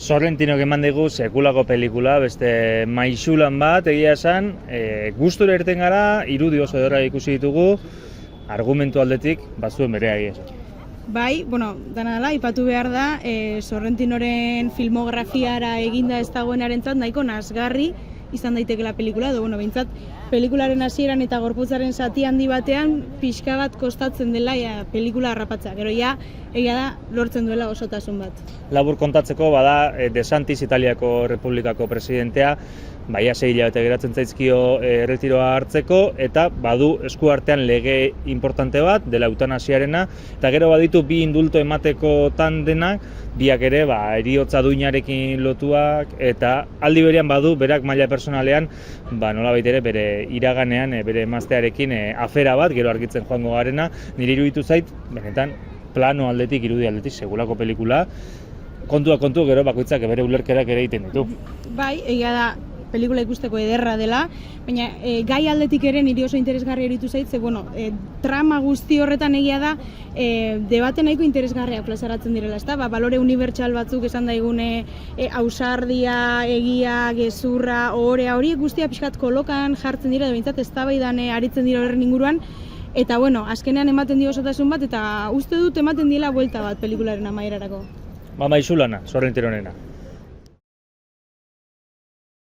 Sorrentinok eman digu sekulako pelikula, beste maisulan bat, egia esan, gustura irten gara, irudi oso edora ikusi ditugu, argumentu aldetik, bazuen berea egia esan. Bai, dana dela, ipatu behar da, Sorrentinoren filmografiara eginda ez dagoenarentzat nahiko nazgarri izan daitekela pelikula, edo behintzat pelikularen hasieran eta gorputzaren zati handi batean pixka bat kostatzen dela pelikula harrapatzea. Gero egia da lortzen duela osotasun bat. Labur kontatzeko, bada De Santis Italiako Republikako presidentea, baia 6 hilabete geratzen zaizkio erretiroa hartzeko, eta badu eskuartean lege importante bat, dela eutanasiarena, eta gero baditu bi indulto emateko tandenak, biak ere heriotza duinarekin lotuak, eta aldi berean badu, berak maila personalean, nolabait ere bere iraganean, bere emaztearekin afera bat, gero argitzen joango garena, nire iruditu zait, benetan, plano aldetik, irudi aldetik, segulako pelikula, kontua kontu, gero bakoitzak bere ulerkerak ere egiten ditu. Bai, egia da, pelikula ikusteko ederra dela, baina gai aldetik ere niri oso interesgarria iruditu zait, trama guzti horretan egia da debate nahiko interesgarria plazaratzen direla, ezta? Balore unibertsal batzuk esan daigune ausardia, egia, gezurra, ohorea, hori guztia pixkat kolokan jartzen dira, behintzat eztabaidan aritzen dira horren inguruan, eta azkenean ematen dio osotasun bat, eta uste dut ematen diela buelta bat pelikularen amaierarako. Maisulana, Sorrentinorenena.